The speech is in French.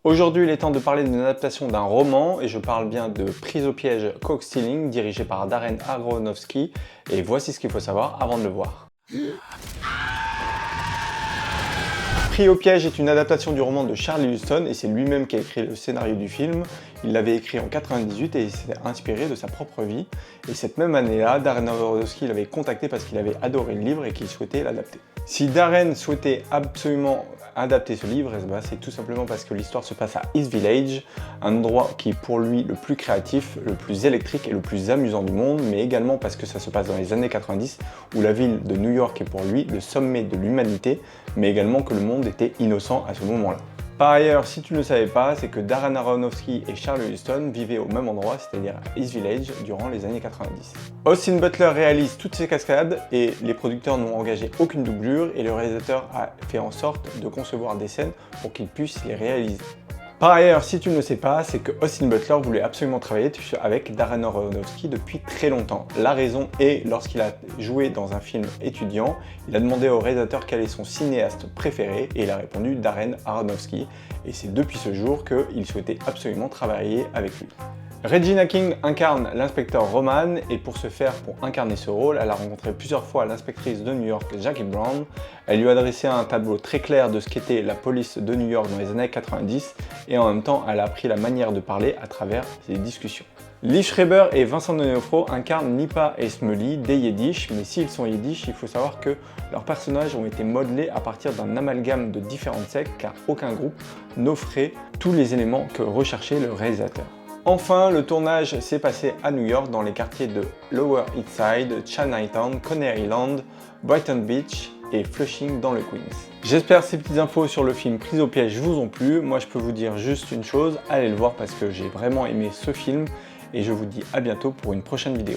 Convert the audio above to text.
Aujourd'hui, il est temps de parler d'une adaptation d'un roman, et je parle bien de Prise au piège Caught Stealing, dirigé par Darren Aronofsky, et voici ce qu'il faut savoir avant de le voir. Pris au piège est une adaptation du roman de Charlie Huston, et c'est lui-même qui a écrit le scénario du film. Il l'avait écrit en 98 et il s'est inspiré de sa propre vie. Et cette même année-là, Darren Aronofsky l'avait contacté parce qu'il avait adoré le livre et qu'il souhaitait l'adapter. Si Darren souhaitait absolument adapter ce livre, c'est tout simplement parce que l'histoire se passe à East Village, un endroit qui est pour lui le plus créatif, le plus électrique et le plus amusant du monde, mais également parce que ça se passe dans les années 90, où la ville de New York est pour lui le sommet de l'humanité, mais également que le monde était innocent à ce moment-là. Par ailleurs, si tu ne le savais pas, c'est que Darren Aronofsky et Charlie Huston vivaient au même endroit, c'est-à-dire à East Village, durant les années 90. Austin Butler réalise toutes ces cascades et les producteurs n'ont engagé aucune doublure et le réalisateur a fait en sorte de concevoir des scènes pour qu'ils puissent les réaliser. Par ailleurs, si tu ne le sais pas, c'est que Austin Butler voulait absolument travailler avec Darren Aronofsky depuis très longtemps. La raison est, lorsqu'il a joué dans un film étudiant, il a demandé au réalisateur quel est son cinéaste préféré et il a répondu Darren Aronofsky. Et c'est depuis ce jour qu'il souhaitait absolument travailler avec lui. Regina King incarne l'inspecteur Roman et pour incarner ce rôle, elle a rencontré plusieurs fois l'inspectrice de New York, Jackie Brown. Elle lui a dressé un tableau très clair de ce qu'était la police de New York dans les années 90 et en même temps, elle a appris la manière de parler à travers ses discussions. Lee Schreiber et Vincent D'Onofrio incarnent Nipa et Smully, des Yiddish, mais s'ils sont Yiddish, il faut savoir que leurs personnages ont été modelés à partir d'un amalgame de différentes sectes car aucun groupe n'offrait tous les éléments que recherchait le réalisateur. Enfin, le tournage s'est passé à New York dans les quartiers de Lower East Side, Chinatown, Coney Island, Brighton Beach et Flushing dans le Queens. J'espère que ces petites infos sur le film Prise au piège vous ont plu. Moi je peux vous dire juste une chose, allez le voir parce que j'ai vraiment aimé ce film et je vous dis à bientôt pour une prochaine vidéo.